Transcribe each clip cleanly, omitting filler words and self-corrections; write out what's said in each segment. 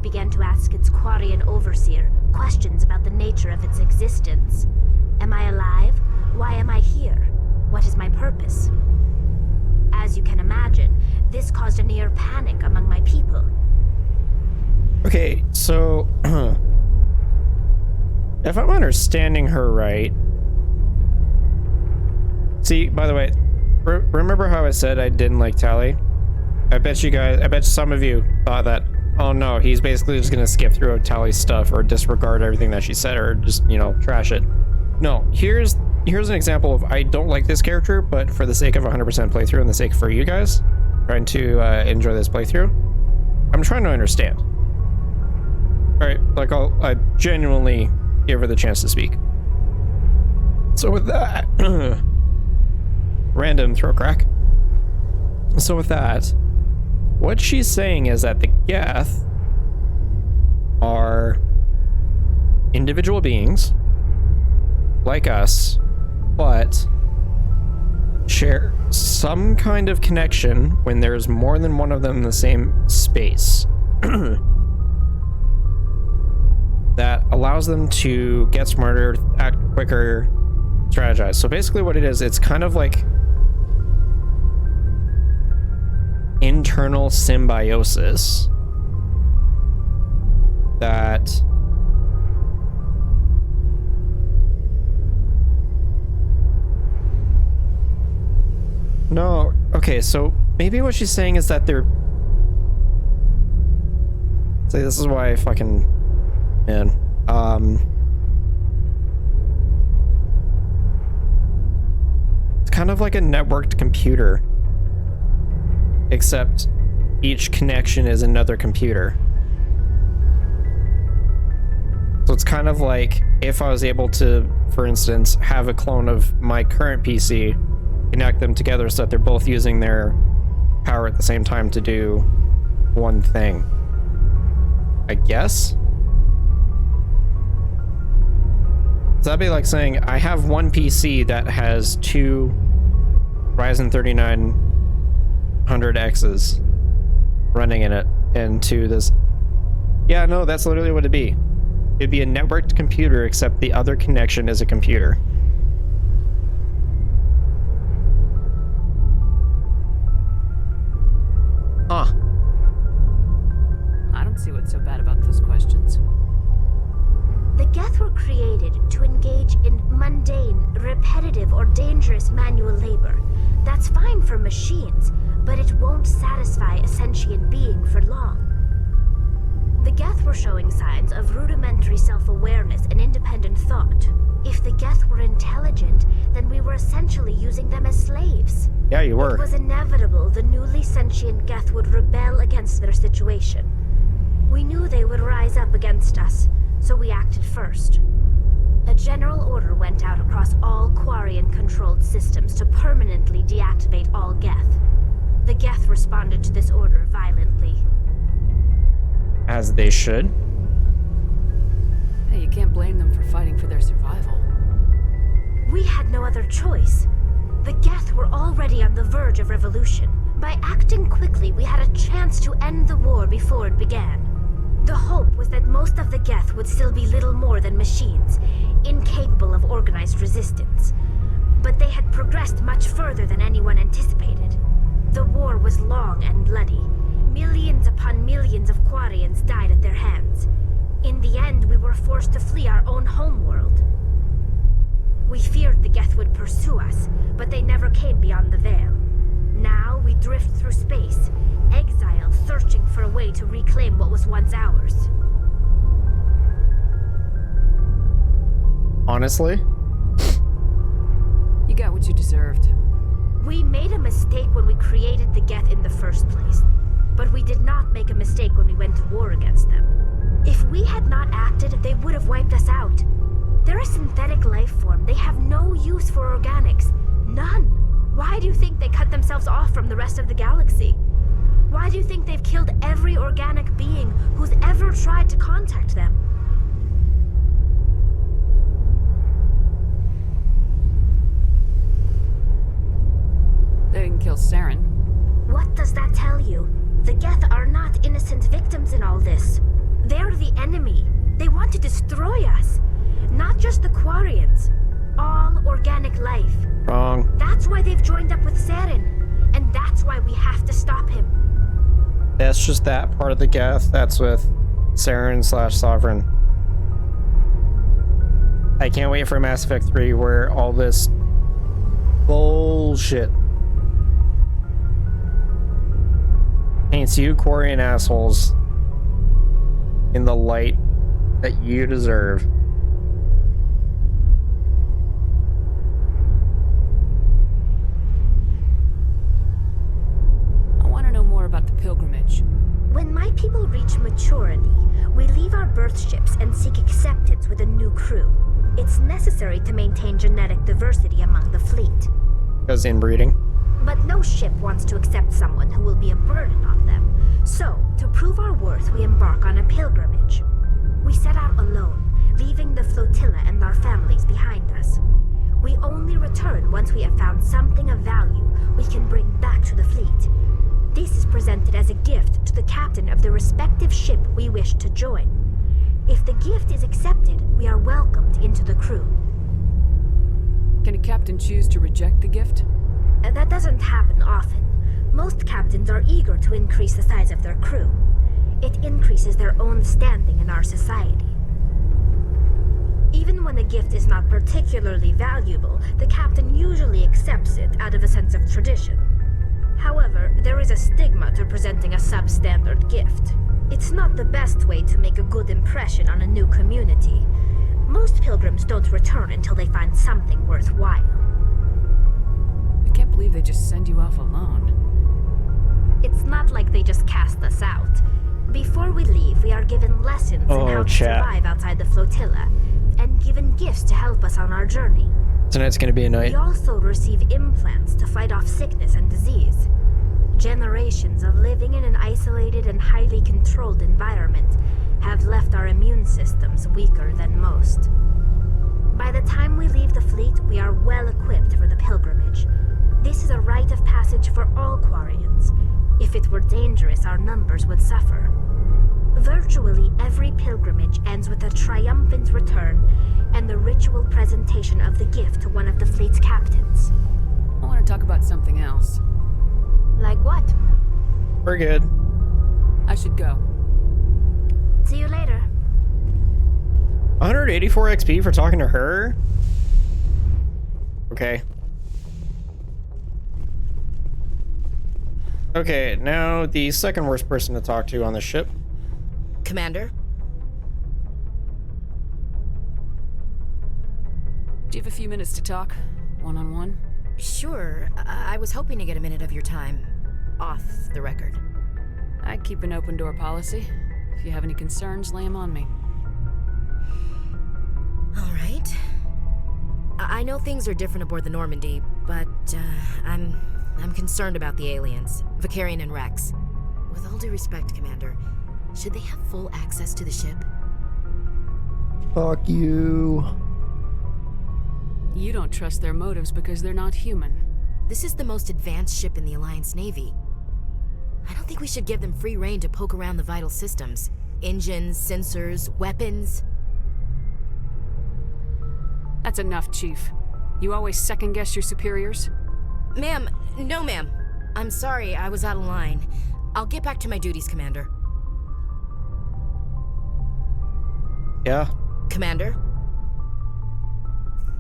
began to ask its Quarian overseer questions about the nature of its existence. Am I alive? Why am I here? What is my purpose? As you can imagine, this caused a near panic among my people. Okay, so if I'm understanding her right, see, by the way, remember how I said I didn't like Tally? I bet some of you thought that, oh no, he's basically just gonna skip through Tally's stuff or disregard everything that she said or just, you know, trash it. No, here's an example of I don't like this character, but for the sake of 100% playthrough and the sake for you guys trying to enjoy this playthrough, I'm trying to understand. Alright, like I genuinely give her the chance to speak. So with that, random throat crack. So with that, what she's saying is that the Geth are individual beings like us, but share some kind of connection when there's more than one of them in the same space. That allows them to get smarter, act quicker, strategize. So basically what it is, it's kind of like internal symbiosis that no, okay, so maybe what she's saying is that they're see, this is why I fucking man it's kind of like a networked computer, except each connection is another computer. So it's kind of like if I was able to, for instance, have a clone of my current PC, connect them together so that they're both using their power at the same time to do one thing. I guess? So that'd be like saying I have one PC that has two Ryzen 3900Xs running in it, and to this. Yeah, no, that's literally what it'd be. It'd be a networked computer, except the other connection is a computer. Huh. I don't see what's so bad about those questions. The Geth were created to engage in mundane, repetitive, or dangerous manual labor. That's fine for machines, but it won't satisfy a sentient being for long. The Geth were showing signs of rudimentary self-awareness and independent thought. If the Geth were intelligent, then we were essentially using them as slaves. Yeah, you were. It was inevitable the newly sentient Geth would rebel against their situation. We knew they would rise up against us, so we acted first. A general order went out across all Quarian-controlled systems to permanently deactivate all Geth. The Geth responded to this order violently. As they should. Hey, you can't blame them for fighting for their survival. We had no other choice. The Geth were already on the verge of revolution. By acting quickly, we had a chance to end the war before it began. The hope was that most of the Geth would still be little more than machines, incapable of organized resistance. But they had progressed much further than anyone anticipated. The war was long and bloody. Millions upon millions of Quarians died at their hands. In the end, we were forced to flee our own homeworld. We feared the Geth would pursue us, but they never came beyond the Veil. Now we drift through space, exile, searching for a way to reclaim what was once ours. Honestly? You got what you deserved. We made a mistake when we created the Geth in the first place, but we did not make a mistake when we went to war against them. If we had not acted, they would have wiped us out. They're a synthetic life form. They have no use for organics. None. Why do you think they cut themselves off from the rest of the galaxy? Why do you think they've killed every organic being who's ever tried to contact them? They didn't kill Saren. What does that tell you? The Geth are not innocent victims in all this. to destroy us. Not just the Quarians. All organic life. Wrong. That's why they've joined up with Saren. And that's why we have to stop him. That's just that part of the Geth. That's with Saren/Sovereign. I can't wait for Mass Effect 3 where all this bullshit paints you Quarian assholes in the light that you deserve. I want to know more about the pilgrimage. When my people reach maturity, we leave our birth ships and seek acceptance with a new crew. It's necessary to maintain genetic diversity among the fleet. Because inbreeding. But no ship wants to accept someone who will be a burden on them. So, to prove our worth, we embark on a pilgrimage. We set out alone, leaving the flotilla and our families behind us. We only return once we have found something of value we can bring back to the fleet. This is presented as a gift to the captain of the respective ship we wish to join. If the gift is accepted, we are welcomed into the crew. Can a captain choose to reject the gift? That doesn't happen often. Most captains are eager to increase the size of their crew. It increases their own standing in our society. Even when a gift is not particularly valuable, the captain usually accepts it out of a sense of tradition. However, there is a stigma to presenting a substandard gift. It's not the best way to make a good impression on a new community. Most pilgrims don't return until they find something worthwhile. I can't believe they just send you off alone. It's not like they just cast us out. Before we leave, we are given lessons in how to survive outside the flotilla, and given gifts to help us on our journey. Tonight's gonna be a night. We also receive implants to fight off sickness and disease. Generations of living in an isolated and highly controlled environment have left our immune systems weaker than most. By the time we leave the fleet, we are well equipped for the pilgrimage. This is a rite of passage for all Quarians. If it were dangerous, our numbers would suffer. Virtually every pilgrimage ends with a triumphant return and the ritual presentation of the gift to one of the fleet's captains. I want to talk about something else. Like what? We're good. I should go. See you later. 184 XP for talking to her? Okay. Okay, now the second worst person to talk to on the ship. Commander? Do you have a few minutes to talk? One-on-one? Sure. I was hoping to get a minute of your time off the record. I keep an open door policy. If you have any concerns, lay them on me. All right. I know things are different aboard the Normandy, but I'm concerned about the aliens, Vicarian and Rex. With all due respect, Commander, should they have full access to the ship? Fuck you. You don't trust their motives because they're not human. This is the most advanced ship in the Alliance Navy. I don't think we should give them free rein to poke around the vital systems. Engines, sensors, weapons. That's enough, Chief. You always second-guess your superiors? Ma'am, no ma'am. I'm sorry, I was out of line. I'll get back to my duties, Commander. Yeah. Commander?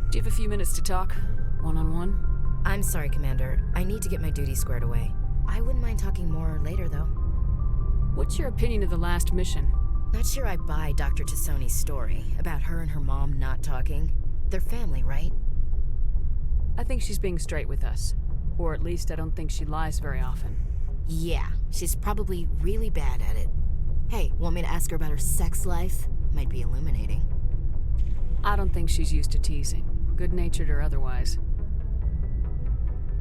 Do you have a few minutes to talk? One-on-one? I'm sorry, Commander. I need to get my duties squared away. I wouldn't mind talking more later, though. What's your opinion of the last mission? Not sure I buy Dr. Tassoni's story about her and her mom not talking. They're family, right? I think she's being straight with us. Or at least I don't think she lies very often. Yeah, she's probably really bad at it. Hey, want me to ask her about her sex life? Might be illuminating. I don't think she's used to teasing, good-natured or otherwise.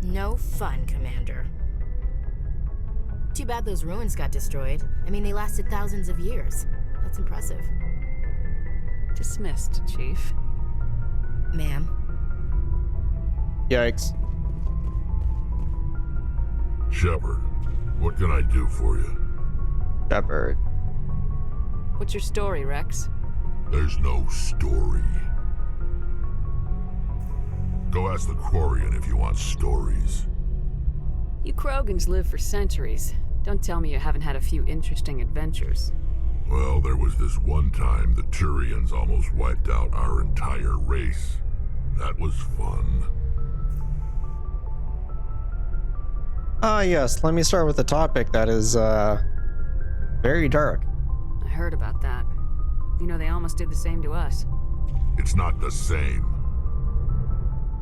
No fun, Commander. Too bad those ruins got destroyed. I mean, they lasted thousands of years. That's impressive. Dismissed, Chief. Ma'am? Yikes. Shepard, what can I do for you? Shepard. What's your story, Rex? There's no story. Go ask the Quarian if you want stories. You Krogans live for centuries. Don't tell me you haven't had a few interesting adventures. Well, there was this one time the Turians almost wiped out our entire race. That was fun. Yes, let me start with a topic that is, very dark. I heard about that. You know, they almost did the same to us. It's not the same.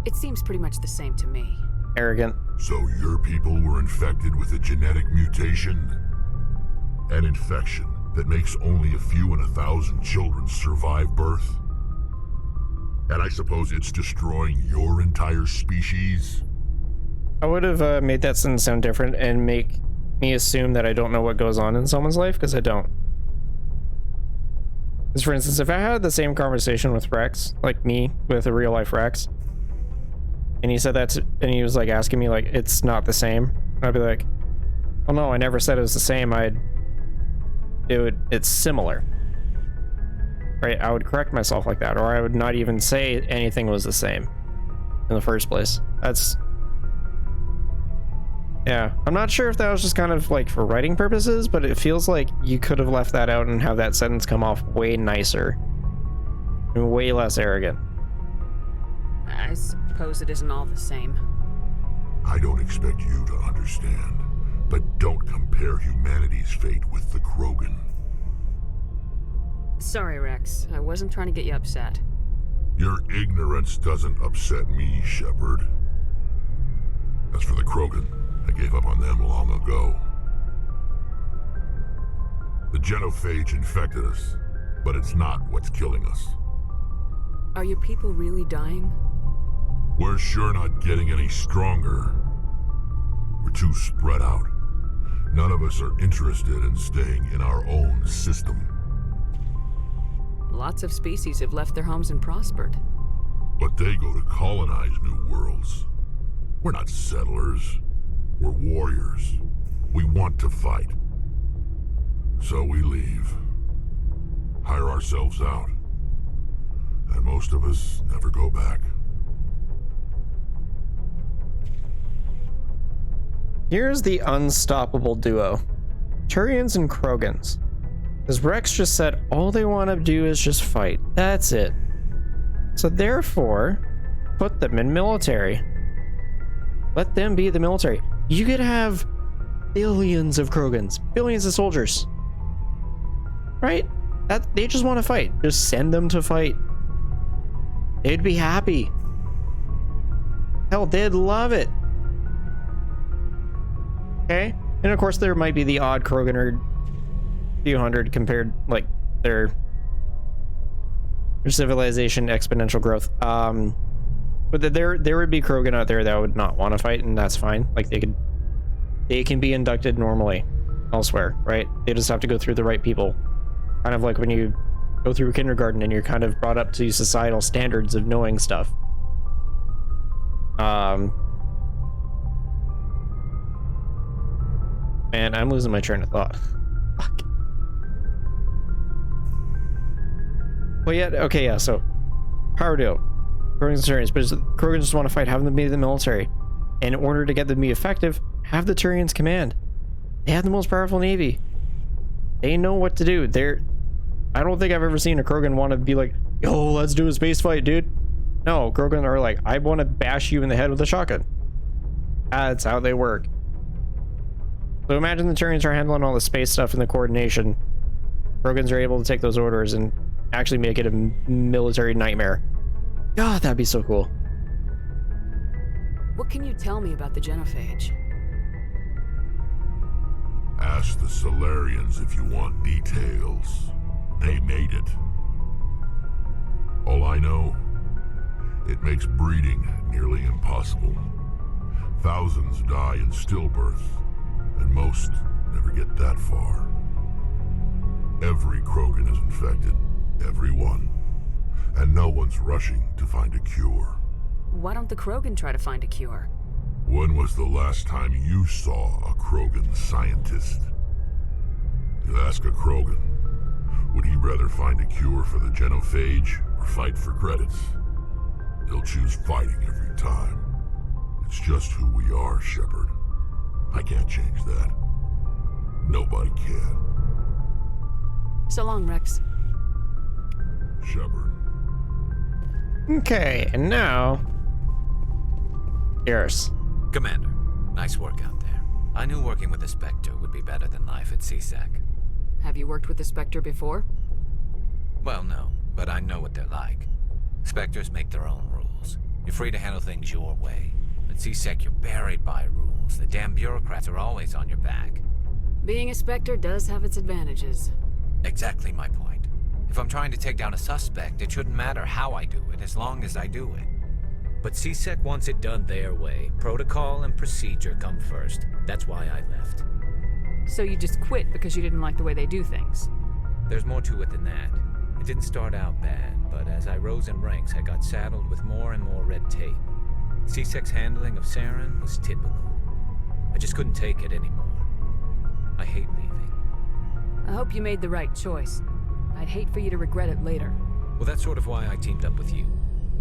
It seems pretty much the same to me. Arrogant. So your people were infected with a genetic mutation? An infection that makes only a few in 1,000 children survive birth? And I suppose it's destroying your entire species? I would have made that sentence sound different and make me assume that I don't know what goes on in someone's life, because I don't. Because for instance, if I had the same conversation with Rex, like me, with a real life Rex, and he said that, and he was like asking me like, it's not the same, I'd be like, oh no, I never said it was the same, it's similar. Right, I would correct myself like that, or I would not even say anything was the same in the first place. Yeah, I'm not sure if that was just kind of like for writing purposes, but it feels like you could have left that out and have that sentence come off way nicer and way less arrogant. I suppose it isn't all the same. I don't expect you to understand, but don't compare humanity's fate with the Krogan. Sorry, Rex. I wasn't trying to get you upset. Your ignorance doesn't upset me, Shepard. As for the Krogan, I gave up on them long ago. The genophage infected us, but it's not what's killing us. Are your people really dying? We're sure not getting any stronger. We're too spread out. None of us are interested in staying in our own system. Lots of species have left their homes and prospered. But they go to colonize new worlds. We're not settlers. We're warriors. We want to fight. So we leave. Hire ourselves out. And most of us never go back. Here's the unstoppable duo. Turians and Krogans. Because Rex just said all they want to do is just fight. That's it. So therefore, put them in military. Let them be the military. You could have billions of Krogans, billions of soldiers. Right? They just want to fight. Just send them to fight. They'd be happy. Hell, they'd love it. Okay? And of course there might be the odd Krogan or few hundred compared, like, their civilization exponential growth. But there would be Krogan out there that would not want to fight, and that's fine. Like, they can be inducted normally elsewhere, right? They just have to go through the right people. Kind of like when you go through kindergarten and you're kind of brought up to societal standards of knowing stuff. Man, I'm losing my train of thought. Fuck. Well, yeah, okay, yeah, so power duo. Krogans and Turians, but Krogans just want to fight, have them be the military. And in order to get them to be effective, have the Turians command. They have the most powerful navy. They know what to do. I don't think I've ever seen a Krogan want to be like, yo, let's do a space fight, dude. No, Krogan are like, I want to bash you in the head with a shotgun. That's how they work. So imagine the Turians are handling all the space stuff and the coordination. Krogans are able to take those orders and actually make it a military nightmare. God, that'd be so cool. What can you tell me about the genophage? Ask the Solarians if you want details. They made it. All I know, it makes breeding nearly impossible. Thousands die in stillbirth, and most never get that far. Every Krogan is infected. Every one. And no one's rushing to find a cure. Why don't the Krogan try to find a cure? When was the last time you saw a Krogan scientist? You ask a Krogan, would he he'd rather find a cure for the genophage or fight for credits. He'll choose fighting every time. It's just who we are, Shepard. I can't change that. Nobody can. So long, Rex. Shepard. Okay, and now... Garrus. Commander, nice work out there. I knew working with the Spectre would be better than life at CSEC. Have you worked with the Spectre before? Well, no, but I know what they're like. Spectres make their own rules. You're free to handle things your way. At CSEC, you're buried by rules. The damn bureaucrats are always on your back. Being a Spectre does have its advantages. Exactly my point. If I'm trying to take down a suspect, it shouldn't matter how I do it, as long as I do it. But CSEC wants it done their way. Protocol and procedure come first. That's why I left. So you just quit because you didn't like the way they do things? There's more to it than that. It didn't start out bad, but as I rose in ranks, I got saddled with more and more red tape. CSEC's handling of Saren was typical. I just couldn't take it anymore. I hate leaving. I hope you made the right choice. I'd hate for you to regret it later. Well, that's sort of why I teamed up with you.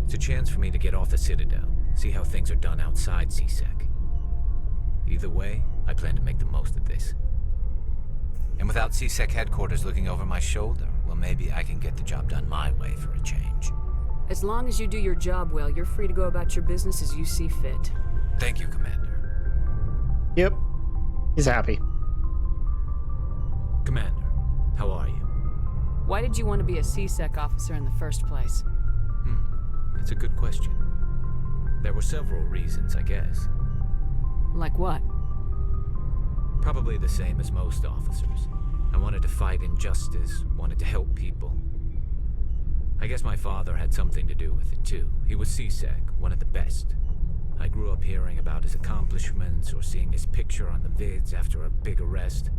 It's a chance for me to get off the Citadel, see how things are done outside CSEC. Either way, I plan to make the most of this. And without CSEC headquarters looking over my shoulder, well, maybe I can get the job done my way for a change. As long as you do your job well, you're free to go about your business as you see fit. Thank you, Commander. Yep. He's happy. Commander, how are you? Why did you want to be a CSEC officer in the first place? That's a good question. There were several reasons, I guess. Like what? Probably the same as most officers. I wanted to fight injustice, wanted to help people. I guess my father had something to do with it too. He was CSEC, one of the best. I grew up hearing about his accomplishments or seeing his picture on the vids after a big arrest.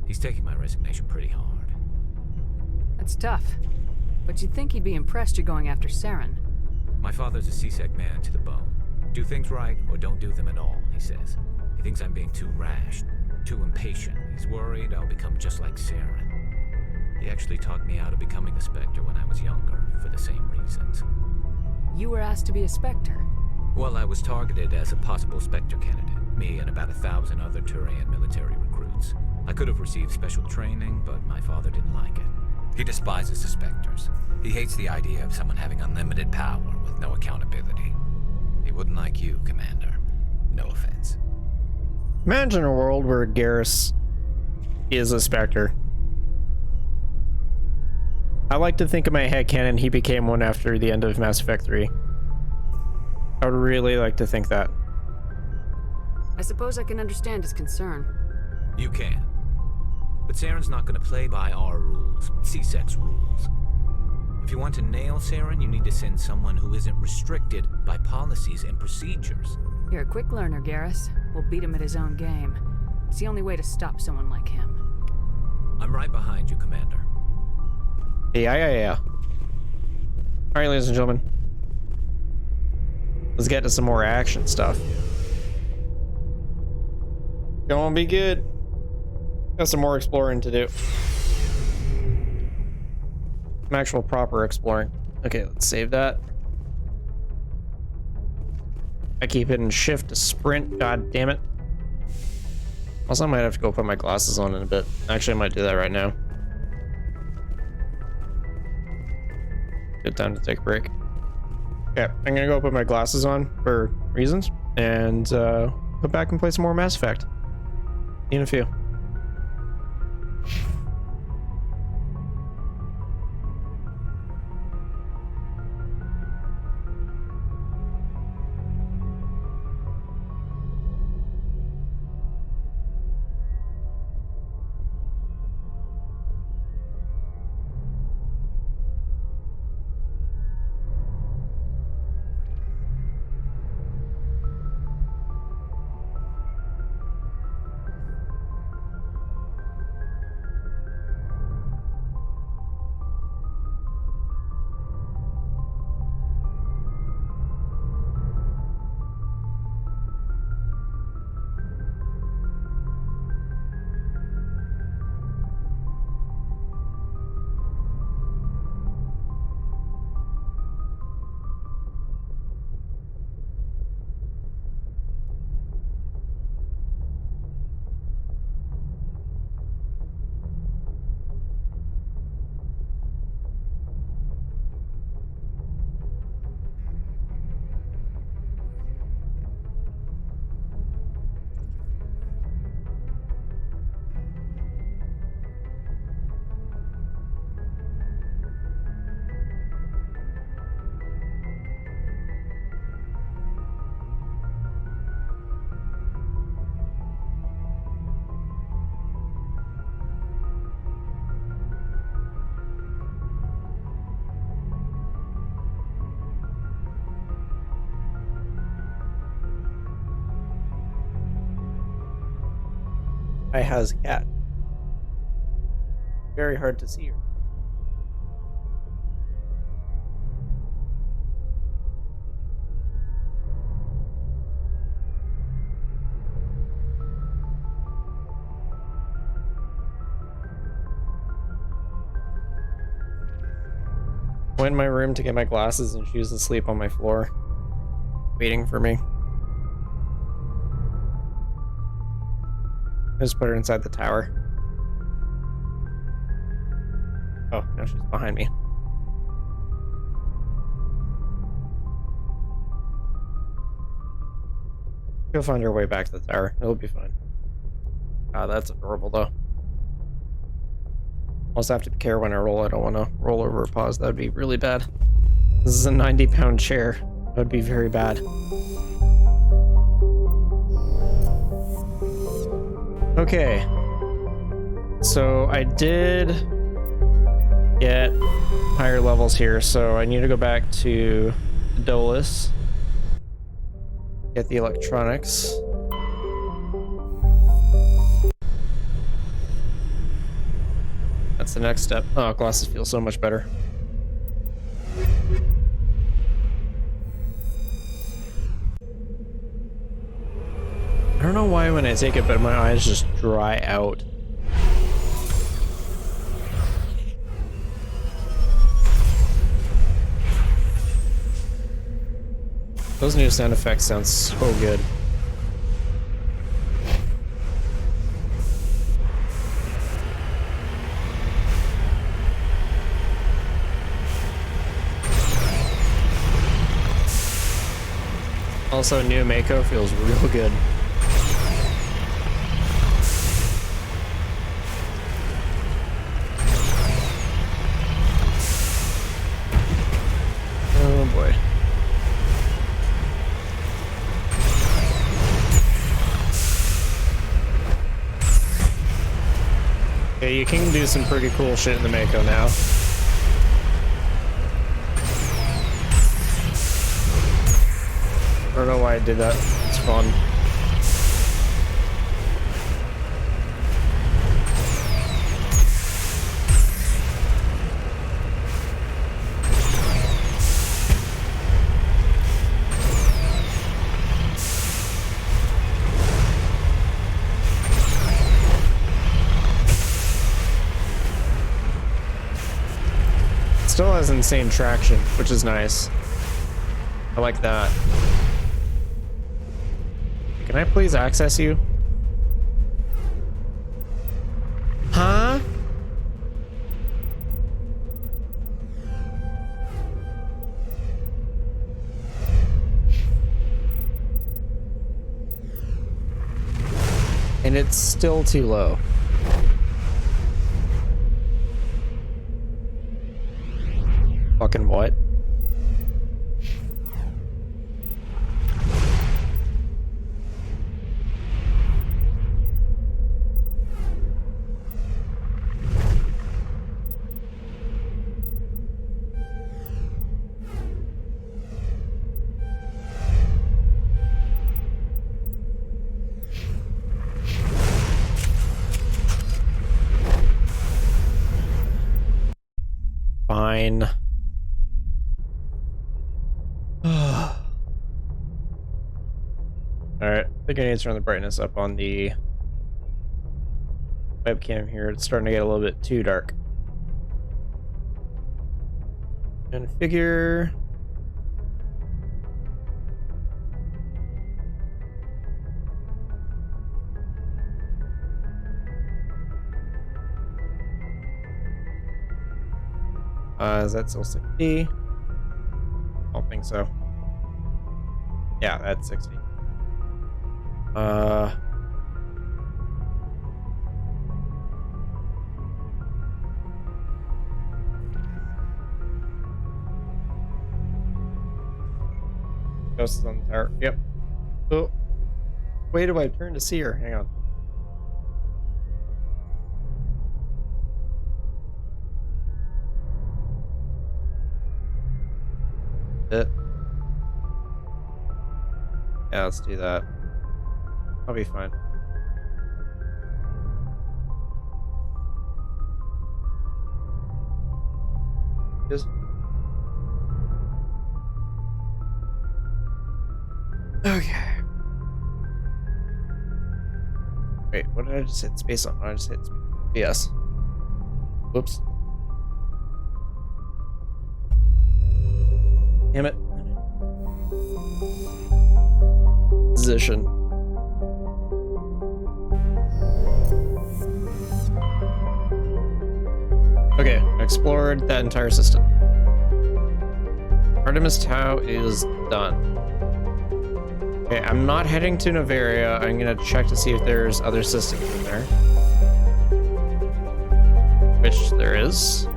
He's taking my resignation pretty hard. That's tough. But you'd think he'd be impressed you're going after Saren. My father's a CSEC man to the bone. Do things right or don't do them at all, he says. He thinks I'm being too rash, too impatient. He's worried I'll become just like Saren. He actually talked me out of becoming a Spectre when I was younger, for the same reasons. You were asked to be a Spectre. Well, I was targeted as a possible Spectre candidate, me and about 1,000 other Turian military recruits. I could have received special training, but my father didn't like it. He despises the Spectres. He hates the idea of someone having unlimited power with no accountability. He wouldn't like you, Commander. No offense. Imagine a world where Garrus is a Spectre. I like to think in my headcanon he became one after the end of Mass Effect 3. I would really like to think that. I suppose I can understand his concern. You can. But Saren's not going to play by our rules, CSEC's rules. If you want to nail Saren, you need to send someone who isn't restricted by policies and procedures. You're a quick learner, Garrus. We'll beat him at his own game. It's the only way to stop someone like him. I'm right behind you, Commander. Yeah. Alright, ladies and gentlemen. Let's get to some more action stuff. Gonna be good. Got some more exploring to do. Some actual proper exploring. Okay, let's save that. I keep hitting shift to sprint, god damn it. Also, I might have to go put my glasses on in a bit. Actually, I might do that right now. Good time to take a break. Okay, I'm gonna go put my glasses on for reasons, and go back and play some more Mass Effect. See you in a few. guy has a cat. Very hard to see her. Went in my room to get my glasses and she was asleep on my floor, waiting for me. I just put her inside the tower. Oh, no, she's behind me. She'll find her way back to the tower. It'll be fine. Ah, that's adorable, though. Also have to be careful when I roll. I don't want to roll over or pause. That would be really bad. This is a 90-pound chair. That would be very bad. Okay. So I did get higher levels here, so I need to go back to Dolus. Get the electronics. That's the next step. Oh, glasses feel so much better. I don't know why when I take it, but my eyes just dry out. Those new sound effects sound so good. Also, new Mako feels real good. Oh boy. Yeah, you can do some pretty cool shit in the Mako now. I don't know why I did that. It's fun. Still has insane traction, which is nice. I like that. Can I please access you? Huh? And it's still too low. Fucking what? Fine. Alright, I think I need to turn the brightness up on the webcam here. It's starting to get a little bit too dark. And figure... is that still 60? I don't think so. Yeah, that's 60. Ghost is on the tower. Yep. Oh. Wait till I turn to see her. Hang on. Yeah, let's do that. I'll be fine. Yes. Okay. Wait, what did I just hit space on? What did I just hit space? Yes. Whoops. Damn it. Position. Okay, explored that entire system. Artemis Tau is done. Okay, I'm not heading to Novaria. I'm gonna check to see if there's other systems in there. Which there is.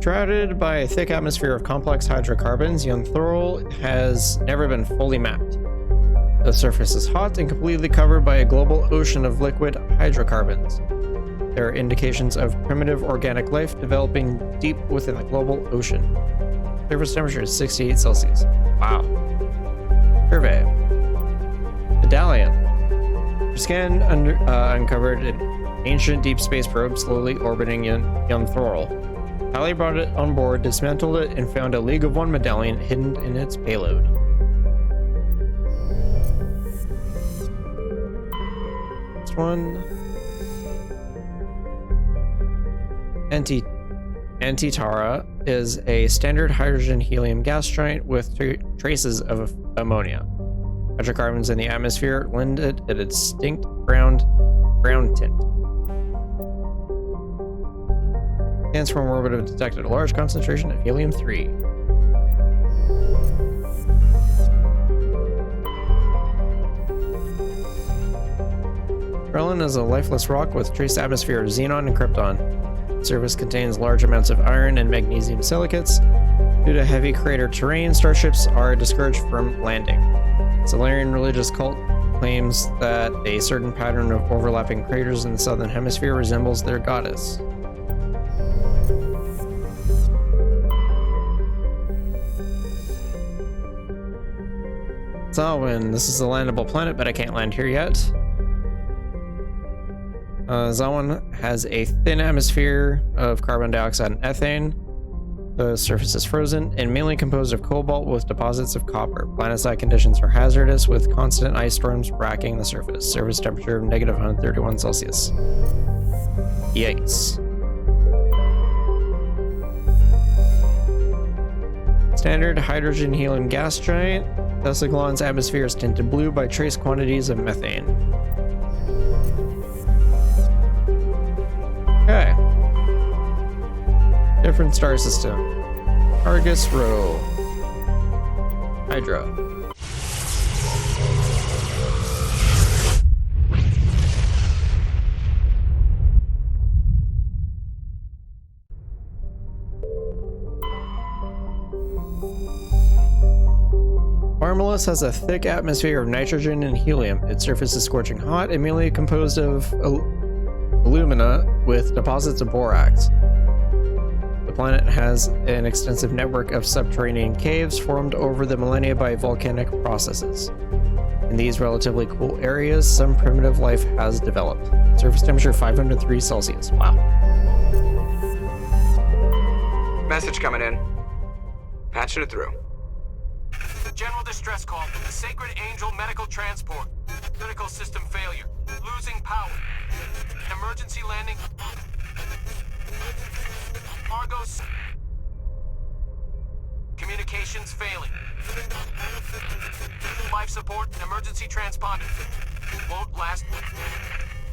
Shrouded by a thick atmosphere of complex hydrocarbons, Yunthorl has never been fully mapped. The surface is hot and completely covered by a global ocean of liquid hydrocarbons. There are indications of primitive organic life developing deep within the global ocean. Surface temperature is 68 Celsius. Wow. Survey. Medallion. Your scan uncovered an ancient deep space probe slowly orbiting Yunthorl. Tali brought it on board, dismantled it, and found a League of One medallion hidden in its payload. Next one. Antitara is a standard hydrogen-helium gas giant with traces of ammonia. Hydrocarbons in the atmosphere lend it a distinct brown tint. Scans from orbit have detected a large concentration of helium-3. Krellin is a lifeless rock with trace atmosphere of xenon and krypton. The surface contains large amounts of iron and magnesium silicates. Due to heavy crater terrain, starships are discouraged from landing. Solarian religious cult claims that a certain pattern of overlapping craters in the southern hemisphere resembles their goddess. Zawin, this is a landable planet, but I can't land here yet. Zawin has a thin atmosphere of carbon dioxide and ethane. The surface is frozen and mainly composed of cobalt with deposits of copper. Planetside conditions are hazardous with constant ice storms racking the surface. Surface temperature of negative 131 Celsius. Yikes. Standard hydrogen helium gas giant. Thessaglon's atmosphere is tinted blue by trace quantities of methane. Okay. Different star system. Argus Rho. Hydra. Marmalus has a thick atmosphere of nitrogen and helium. Its surface is scorching hot and mainly composed of alumina with deposits of borax. The planet has an extensive network of subterranean caves formed over the millennia by volcanic processes. In these relatively cool areas, some primitive life has developed. Surface temperature 503 Celsius. Wow. Message coming in. Patching it through. General distress call from the Sacred Angel Medical Transport. Critical system failure. Losing power. Emergency landing. Argos. Communications failing. Life support and emergency transponder. Won't last.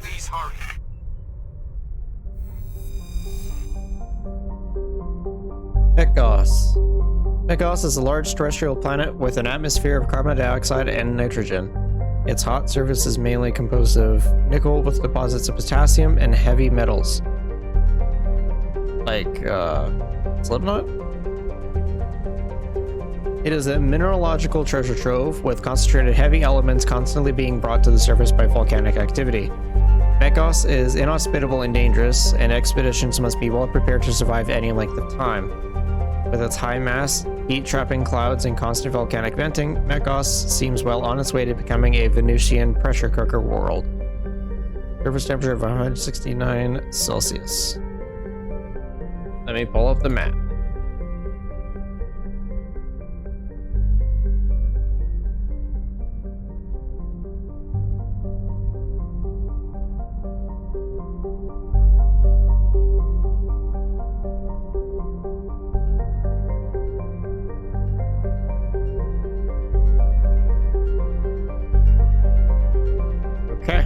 Please hurry. Ekos. Ekos is a large terrestrial planet with an atmosphere of carbon dioxide and nitrogen. Its hot surface is mainly composed of nickel with deposits of potassium and heavy metals. Like, Slipknot? It is a mineralogical treasure trove with concentrated heavy elements constantly being brought to the surface by volcanic activity. Bekos is inhospitable and dangerous, and expeditions must be well prepared to survive any length of time. With its high mass, heat-trapping clouds, and constant volcanic venting, Bekos seems well on its way to becoming a Venusian pressure cooker world. Surface temperature of 169 Celsius. Let me pull up the map. Okay.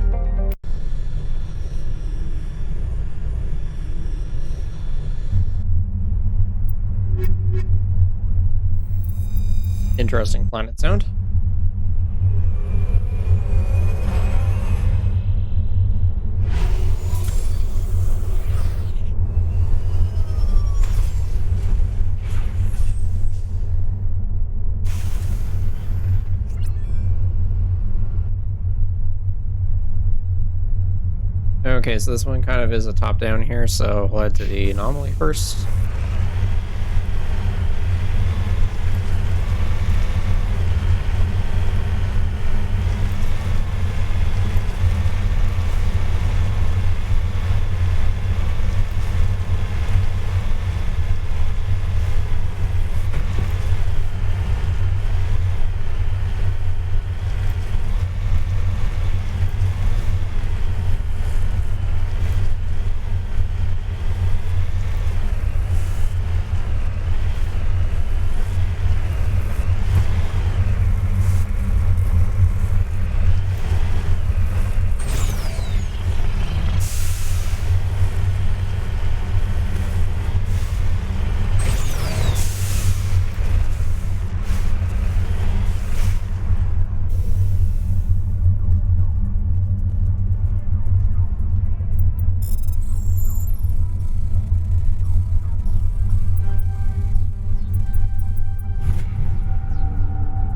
Interesting planet sound. Okay, so this one kind of is a top-down here, so we'll head to the anomaly first.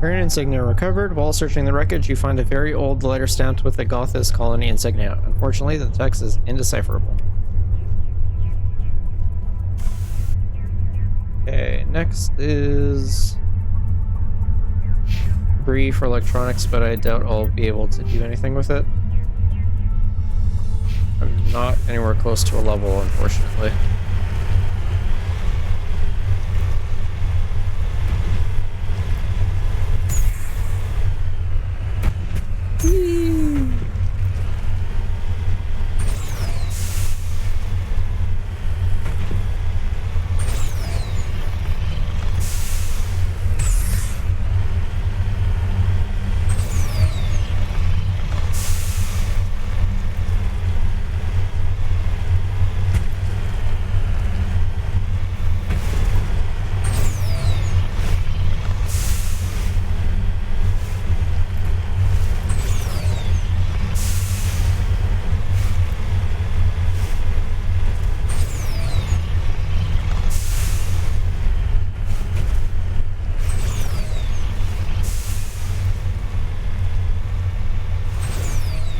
Current insignia recovered. While searching the wreckage, you find a very old letter stamped with the Gothis colony insignia. Unfortunately, the text is indecipherable. Okay, next is debris for electronics, but I doubt I'll be able to do anything with it. I'm not anywhere close to a level, unfortunately.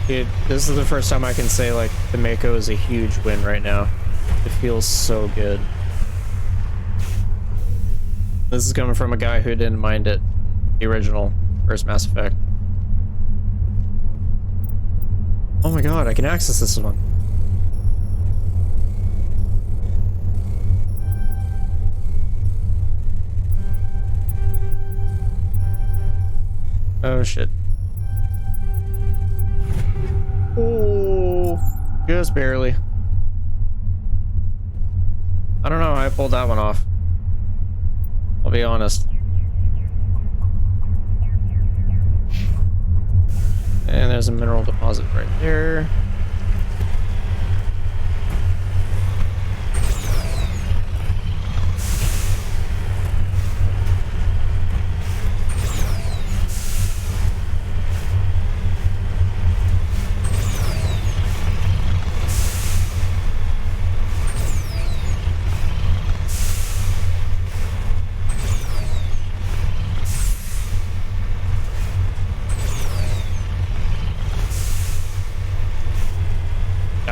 Dude, this is the first time I can say, like, the Mako is a huge win right now. It feels so good. This is coming from a guy who didn't mind it. The original first Mass Effect. Oh my god, I can access this one. Oh shit. Oh, just barely. I don't know how I pulled that one off. I'll be honest. And there's a mineral deposit right there.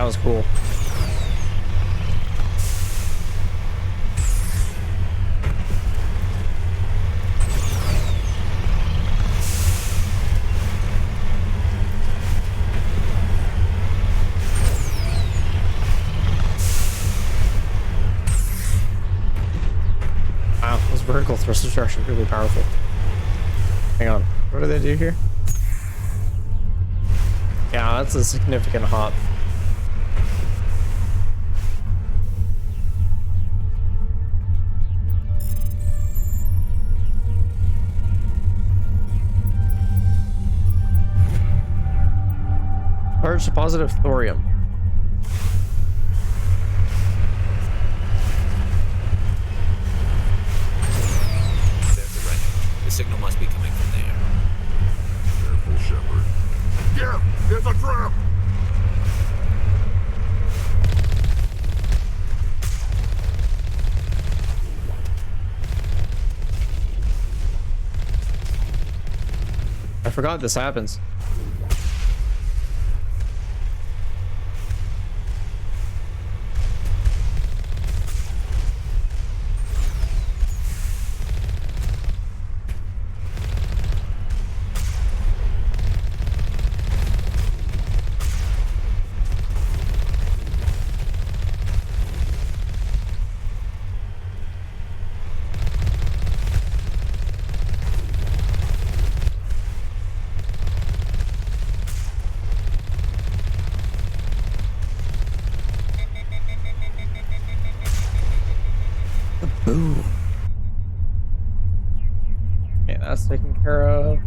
was cool. Wow, those vertical thrusters are actually really powerful. Hang on, what do they do here? Yeah, that's a significant hop. Large deposit of thorium. There's the wreck. The signal must be coming from there. Careful, Shepard. Yeah, it's a trap! I forgot this happens. Boom. Okay, that's taken care of.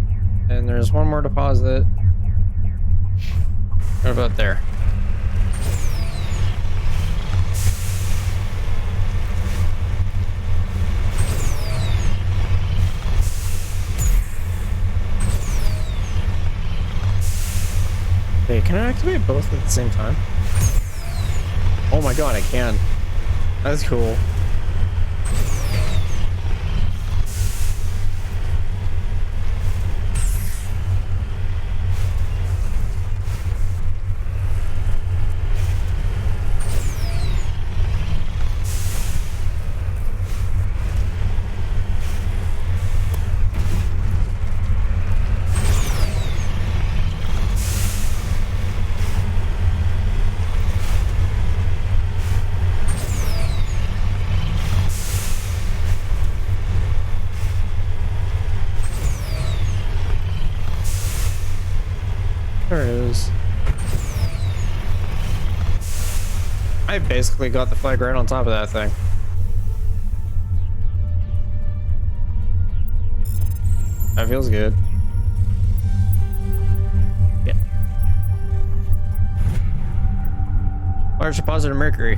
And there's one more deposit. What about there? Hey, can I activate both at the same time? Oh my god, I can. That's cool. There it is. I basically got the flag right on top of that thing. That feels good. Yeah. Large deposit of mercury.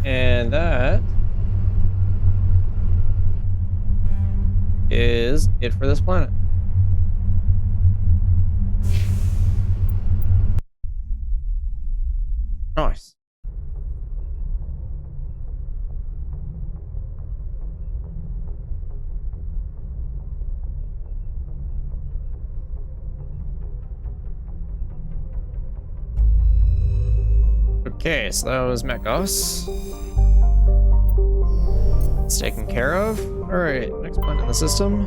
And that is it for this planet. Nice. Okay, so that was Mechos. It's taken care of. Alright, next planet in the system.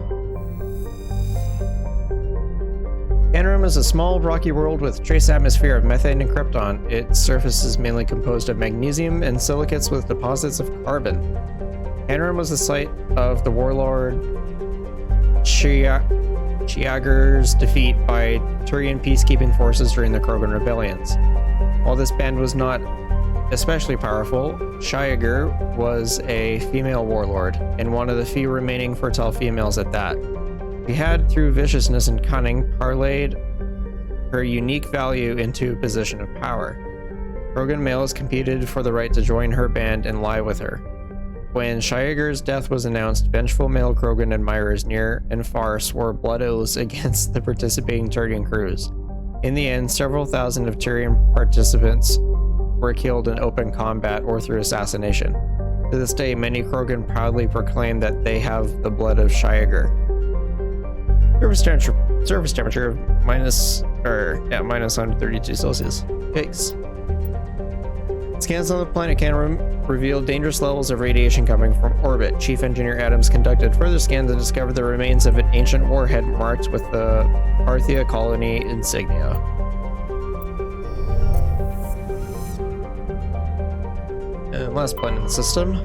Anarum is a small rocky world with trace atmosphere of methane and krypton. Its surface is mainly composed of magnesium and silicates with deposits of carbon. Anarum was the site of the warlord Chiager's defeat by Turian peacekeeping forces during the Krogan rebellions. While this band was not especially powerful, Chiager was a female warlord, and one of the few remaining fertile females at that. She had, through viciousness and cunning, parlayed her unique value into a position of power. Krogan males competed for the right to join her band and lie with her. When Chiager's death was announced, vengeful male Krogan admirers near and far swore blood oaths against the participating Turian crews. In the end, several thousand of Turian participants were killed in open combat or through assassination. To this day, many Krogan proudly proclaim that they have the blood of Chiager. Surface temperature of minus Or, yeah, minus 132 Celsius. Yikes. Scans on the planet can reveal dangerous levels of radiation coming from orbit. Chief Engineer Adams conducted further scans and discovered the remains of an ancient warhead marked with the Parthia colony insignia. And last planet in the system.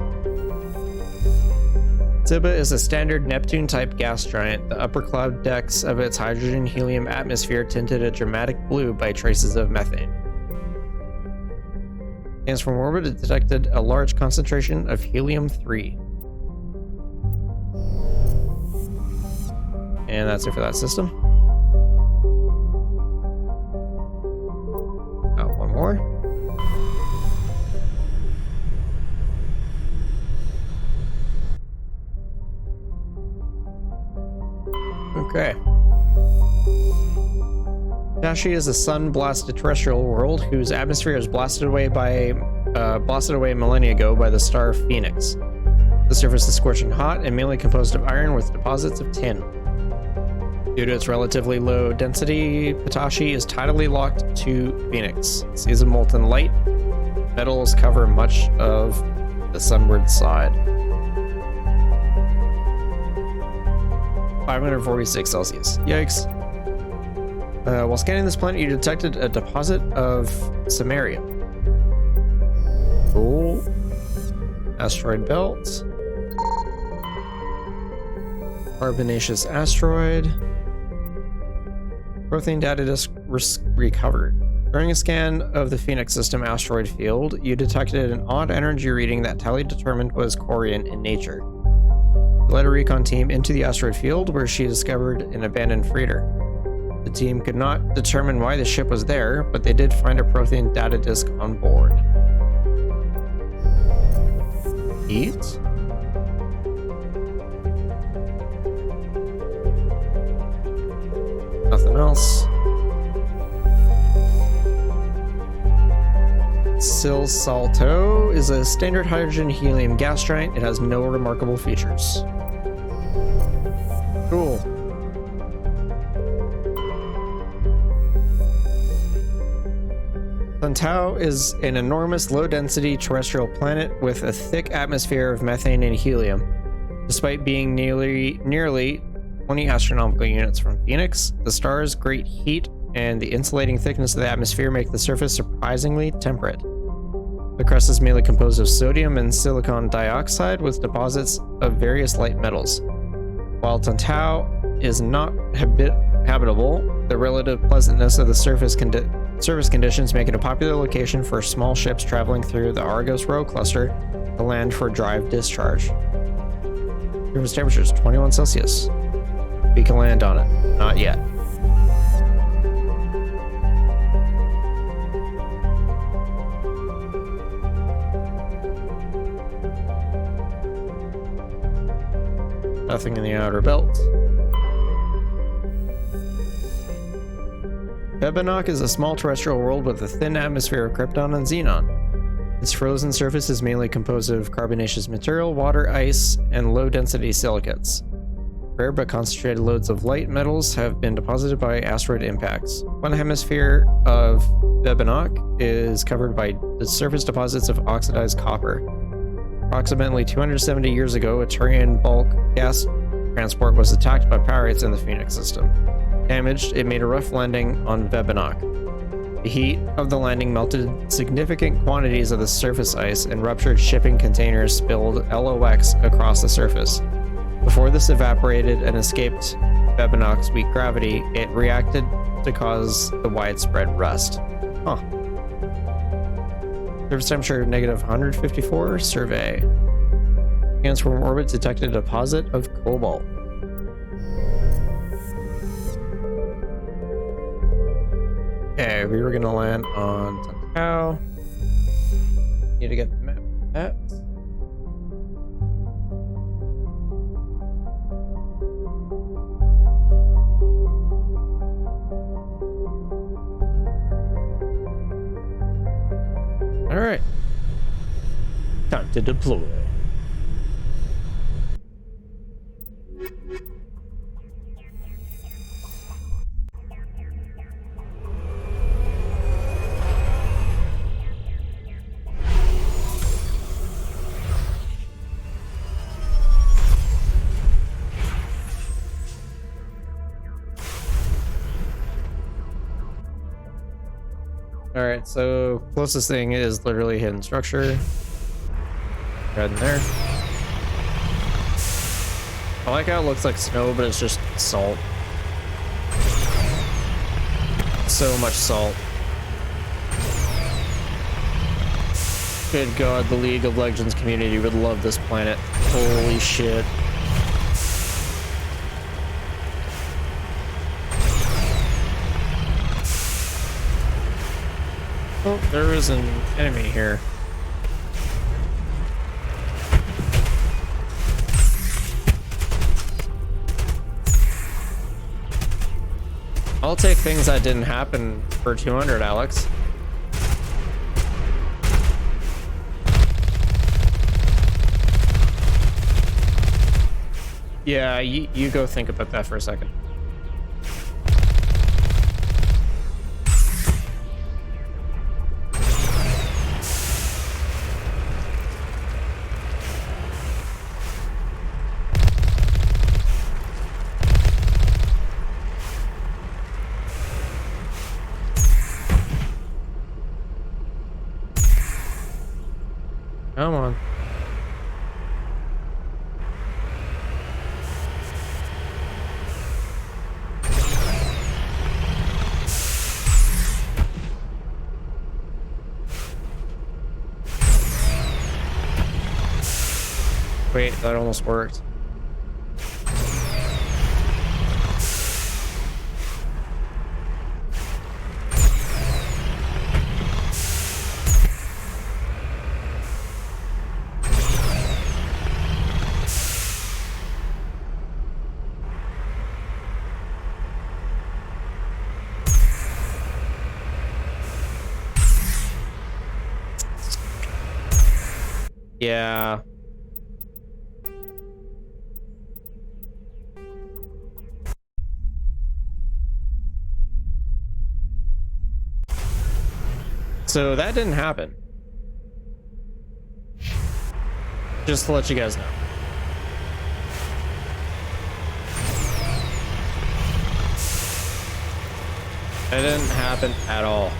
Ziba is a standard Neptune-type gas giant. The upper cloud decks of its hydrogen-helium atmosphere tinted a dramatic blue by traces of methane. Scans from orbit it detected a large concentration of helium-3. And that's it for that system. One more. Okay. Dashi is a sun-blasted terrestrial world whose atmosphere is blasted away millennia ago by the star Phoenix. The surface is scorching hot and mainly composed of iron with deposits of tin. Due to its relatively low density, Pitashi is tidally locked to Phoenix. Seas of molten light. Metals cover much of the sunward side. 546 Celsius. Yikes. While scanning this planet, you detected a deposit of samarium. Cool. Asteroid belt. Carbonaceous asteroid. Protein data disk recovered. During a scan of the Phoenix system asteroid field, you detected an odd energy reading that Tally determined was Corian in nature. You led a recon team into the asteroid field where she discovered an abandoned freighter. The team could not determine why the ship was there, but they did find a Prothean data disk on board. Eat? Nothing else. Silsalto is a standard hydrogen helium gas giant. It has no remarkable features. Cool. Suntao is an enormous low-density terrestrial planet with a thick atmosphere of methane and helium. Despite being nearly 20 astronomical units from Phoenix, the star's great heat and the insulating thickness of the atmosphere make the surface surprisingly temperate. The crust is mainly composed of sodium and silicon dioxide with deposits of various light metals. While Suntao is not habitable, the relative pleasantness of the surface conditions make it a popular location for small ships traveling through the Argos Rho cluster to land for drive discharge. Surface temperature is 21 Celsius. We can land on it. Not yet. Nothing in the outer belt. Bebanock is a small terrestrial world with a thin atmosphere of krypton and xenon. Its frozen surface is mainly composed of carbonaceous material, water, ice, and low-density silicates. Rare but concentrated loads of light metals have been deposited by asteroid impacts. One hemisphere of Bebanock is covered by the surface deposits of oxidized copper. Approximately 270 years ago, a Turian bulk gas transport was attacked by pirates in the Phoenix system. Damaged, it made a rough landing on Bebanock. The heat of the landing melted significant quantities of the surface ice, and ruptured shipping containers spilled LOX across the surface. Before this evaporated and escaped Bebanock's weak gravity, it reacted to cause the widespread rust. Huh. Surface temperature negative 154. Survey. Scans from orbit detected a deposit of cobalt. Okay, we were gonna land on Suntao. Need to get the map. Alright. Time to deploy. Alright, so closest thing is literally hidden structure. Right in there. I like how it looks like snow, but it's just salt. So much salt. Good God, the League of Legends community would love this planet. Holy shit. Oh, there is an enemy here. I'll take things that didn't happen for 200, Alex. Yeah, you go think about that for a second. Come on. Wait, that almost worked. Yeah. So that didn't happen. Just to let you guys know. That didn't happen at all.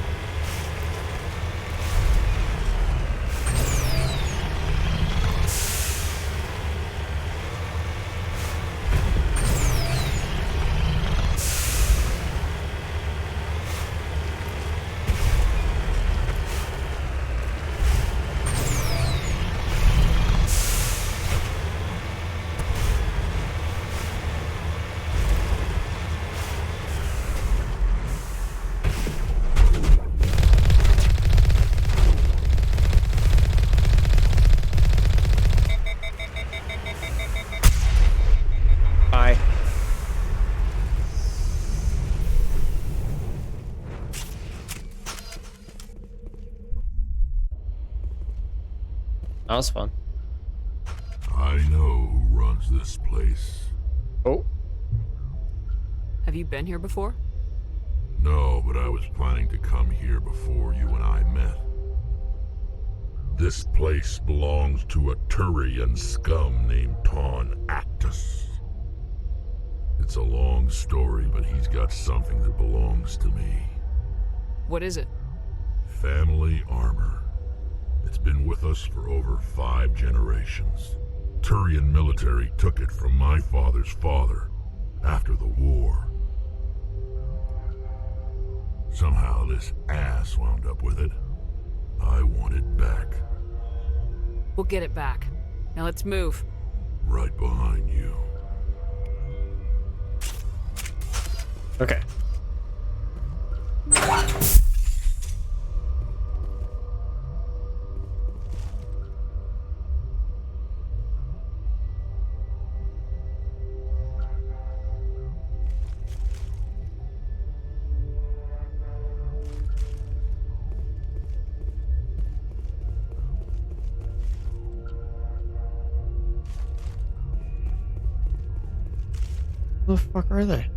Bye. That was fun. I know who runs this place. Oh. Have you been here before? No, but I was planning to come here before you and I met. This place belongs to a Turian scum named Ton Actus. It's a long story, but he's got something that belongs to me. What is it? Family armor. It's been with us for over 5 generations. Turian military took it from my father's father after the war. Somehow this ass wound up with it. I want it back. We'll get it back. Now let's move. Right behind you. Okay. Who the fuck are they?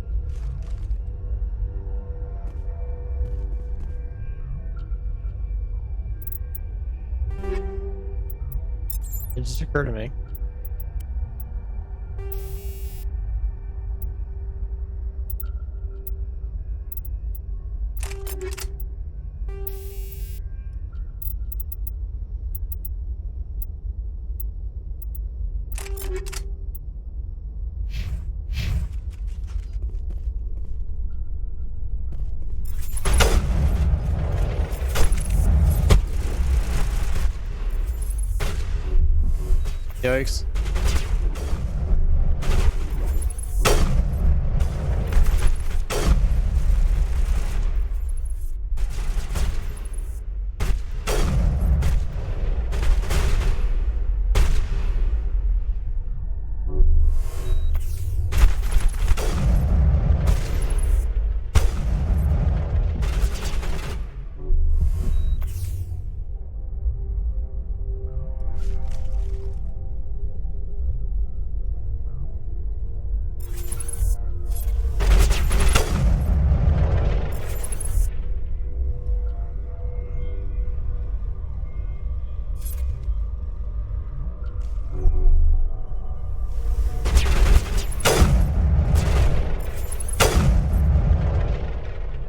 It just occurred to me. Yikes.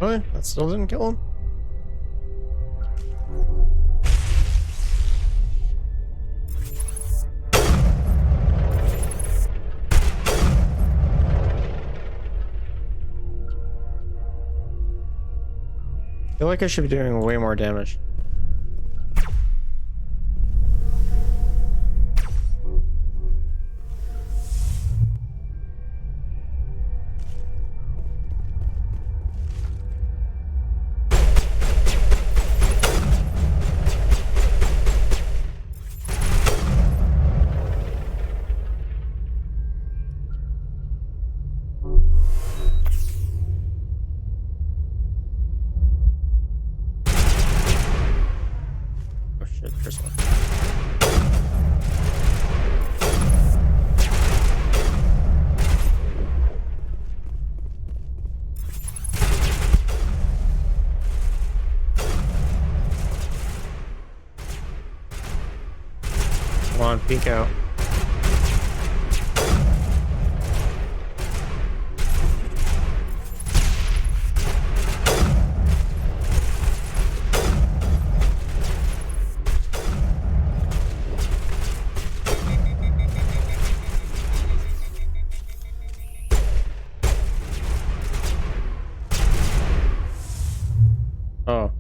Really? That still didn't kill him? I feel like I should be doing way more damage. Oh shit, there's one. Come on, peek out. Oh.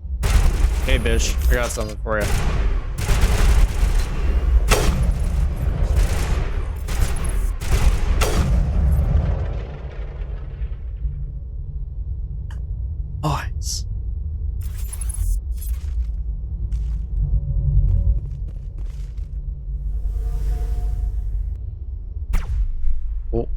Hey, bitch. I got something for you. Nice. Oh.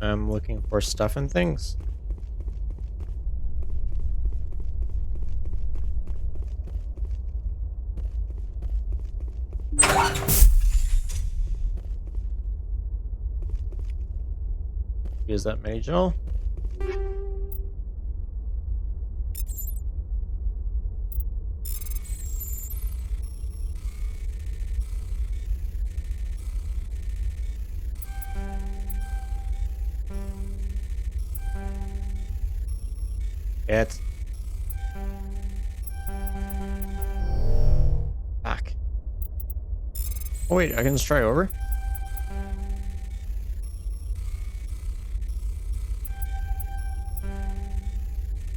I'm looking for stuff and things. Use that Magel. It. Back. Oh wait, I can just try over?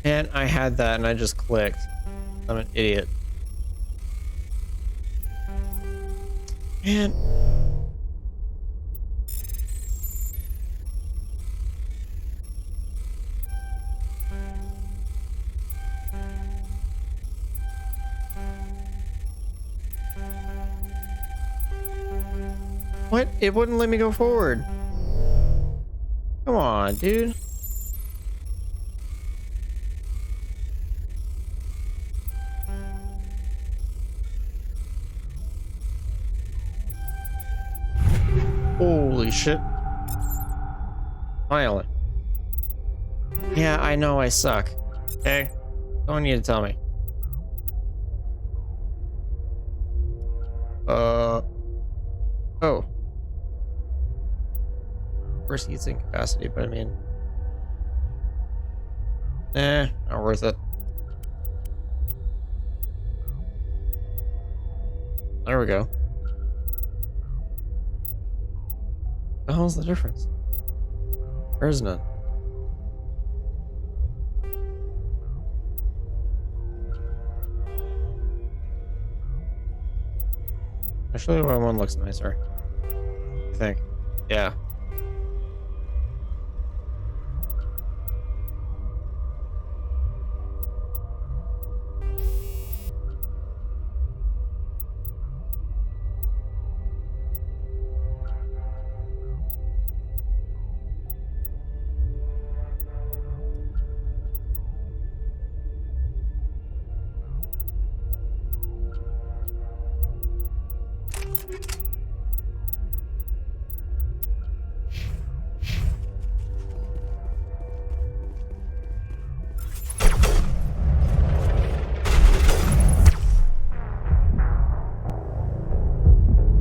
And I had that and I just clicked. I'm an idiot. Man. What? It wouldn't let me go forward. Come on, dude. Holy shit. Finally. Yeah, I know I suck. Okay? Don't need to tell me. Oh. Of course, he's in capacity, but I mean... Not worth it. There we go. The hell's the difference? There is none. Actually, one looks nicer. I think. Yeah.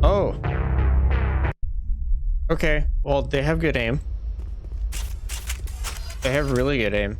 Oh. Okay, well, they have good aim. They have really good aim.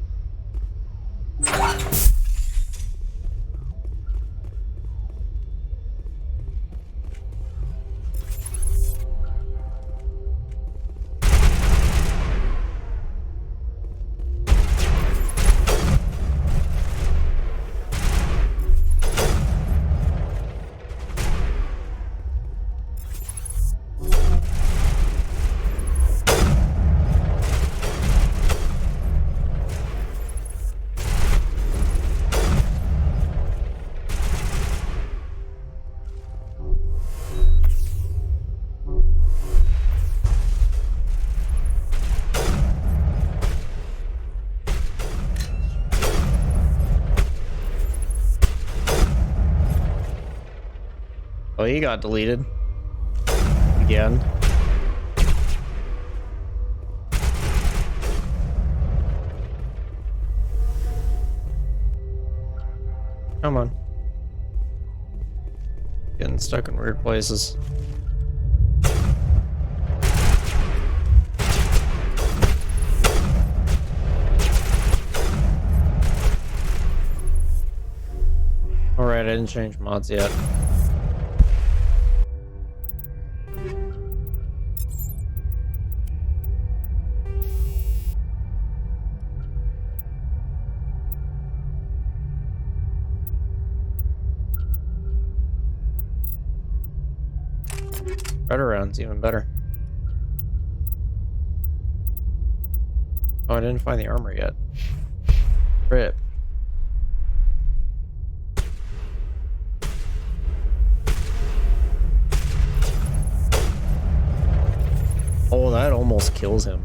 Oh, he got deleted. Again. Come on. Getting stuck in weird places. Alright, I didn't change mods yet. Better rounds, even better. Oh, I didn't find the armor yet. Rip. Oh, that almost kills him.